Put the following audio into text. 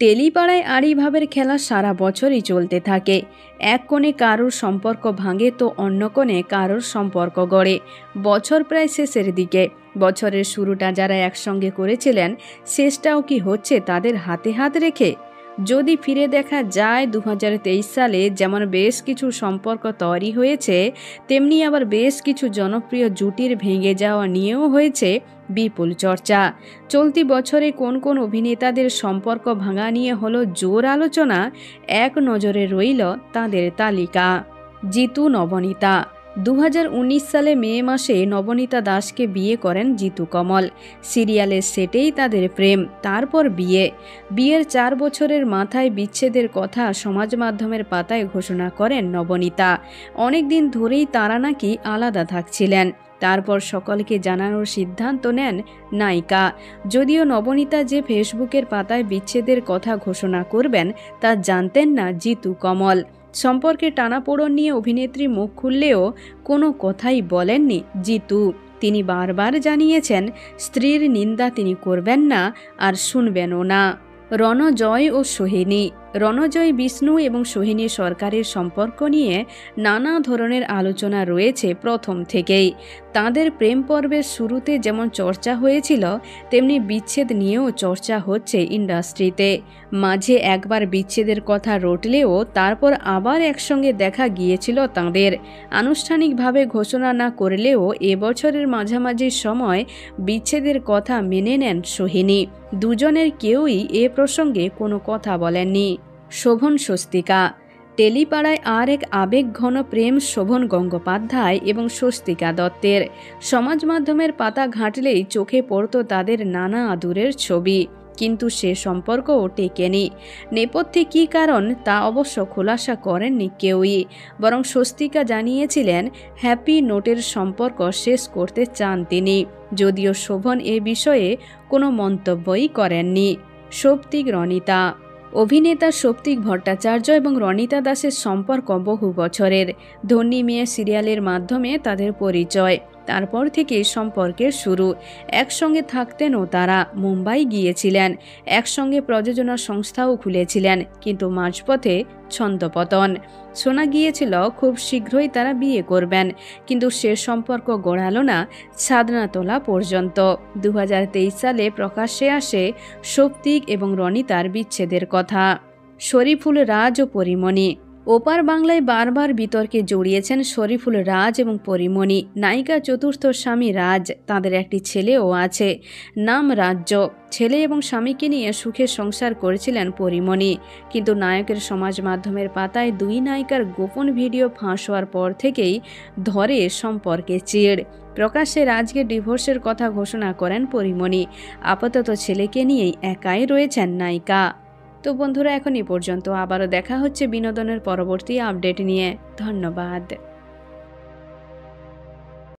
টেলিপাড়ায় আড়ি ভাবের খেলা সারা বছরই চলতে থাকে। এক কোণে কারোর সম্পর্ক ভাঙে তো অন্য কোণে কারোর সম্পর্ক গড়ে। বছর প্রায় শেষের দিকে। বছরের শুরুটা যারা একসঙ্গে করেছিলেন, শেষটাও কি হচ্ছে তাদের হাতে হাত রেখে? যদি ফিরে দেখা যায় 2023 সালে যেমন বেশ কিছু সম্পর্ক তৈরি হয়েছে, তেমনি আবার বেশ কিছু জনপ্রিয় জুটির ভেঙে যাওয়া নিয়েও হয়েছে বিপুল চর্চা। চলতি বছরে কোন কোন অভিনেতাদের সম্পর্ক ভাঙা নিয়ে হলো জোর আলোচনা, এক নজরে রইল তাদের তালিকা। জিতু নবনীতা। 2019 সালে মে মাসে নবনীতা দাসকে বিয়ে করেন জিতু কমল। সিরিয়ালের সেটেই তাদের প্রেম, তারপর বিয়ের 4 বছরের মাথায় বিচ্ছেদের কথা সমাজ মাধ্যমের পাতায় ঘোষণা করেন নবনীতা। অনেক দিন ধরেই তারা নাকি আলাদা থাকছিলেন। তারপর সকলকে জানানোর সিদ্ধান্ত নেন নায়িকা। যদিও নবনীতা যে ফেসবুকের পাতায় বিচ্ছেদের কথা ঘোষণা করবেন তা জানতেন না জিতু কমল। সম্পর্কে টানাপোড়েন নিয়ে অভিনেত্রী মুখ খুললেও কোনো কথাই বলেননি জিতু। তিনি বারবার জানিয়েছেন স্ত্রীর নিন্দা তিনি করবেন না আর শুনবেনও না। রণজয় ও সোহিনী। রণজয় বিষ্ণু এবং সোহিনী সরকারের সম্পর্ক নিয়ে নানা ধরনের আলোচনা রয়েছে প্রথম থেকেই। তাদের প্রেম পর্বের শুরুতে যেমন চর্চা হয়েছিল, তেমনি বিচ্ছেদ নিয়েও চর্চা হচ্ছে ইন্ডাস্ট্রিতে। মাঝে একবার বিচ্ছেদের কথা রটলেও তারপর আবার একসঙ্গে দেখা গিয়েছিল তাঁদের। আনুষ্ঠানিকভাবে ঘোষণা না করলেও এবছরের মাঝামাঝি সময় বিচ্ছেদের কথা মেনে নেন সোহিনী। দুজনের কেউই এ প্রসঙ্গে কোনো কথা বলেননি। শোভন স্বস্তিকা। টেলিপাড়ায় আর এক আবেগঘন প্রেম শোভন গঙ্গোপাধ্যায় এবং স্বস্তিকা দত্তের। সমাজ মাধ্যমের পাতা ঘাঁটলেই চোখে পড়ত তাদের নানা আদুরের ছবি, কিন্তু সে সম্পর্কও টেকেনি। নেপথ্যে কী কারণ তা অবশ্য খোলাসা করেননি কেউই, বরং স্বস্তিকা জানিয়েছিলেন হ্যাপি নোটের সম্পর্ক শেষ করতে চান তিনি, যদিও শোভন এ বিষয়ে কোনো মন্তব্যই করেননি। সৌপ্তিক রনিতা। অভিনেতা সৌপ্তিক ভট্টাচার্য এবং রনিতা দাসের সম্পর্ক বহু বছরের। ধন্যী মেয়ে সিরিয়ালের মাধ্যমে তাদের পরিচয়, তারপর থেকে সম্পর্কের শুরু। একসঙ্গে থাকতেনও তারা, মুম্বাই গিয়েছিলেন, একসঙ্গে প্রযোজনা সংস্থাও খুলেছিলেন, কিন্তু মাঝপথে ছন্দপতন। শোনা গিয়েছিল খুব শীঘ্রই তারা বিয়ে করবেন, কিন্তু সে সম্পর্ক গড়ালো না ছাদনাতলা পর্যন্ত। 2023 সালে প্রকাশ্যে আসে সৌপ্তিক এবং রনিতার বিচ্ছেদের কথা। শরীফুল রাজ ও পরিমণি। ওপার বাংলায় বারবার বিতর্কে জড়িয়েছেন শরীফুল রাজ এবং পরিমণি। নায়িকা চতুর্থ স্বামী রাজ, তাদের একটি ছেলেও আছে, নাম রাজ্য। ছেলে এবং স্বামীকে নিয়ে সুখে সংসার করেছিলেন পরিমণি, কিন্তু নায়কের সমাজ মাধ্যমের পাতায় দুই নায়িকার গোপন ভিডিও ফাঁস হওয়ার পর থেকেই ধরে সম্পর্কে চিড়। প্রকাশ্যে রাজকে ডিভোর্সের কথা ঘোষণা করেন পরিমণি। আপাতত ছেলেকে নিয়েই একাই রয়েছেন নায়িকা। তো বন্ধুরা, এখন এই পর্যন্ত। আবারও দেখা হচ্ছে বিনোদনের পরবর্তী আপডেট নিয়ে। ধন্যবাদ।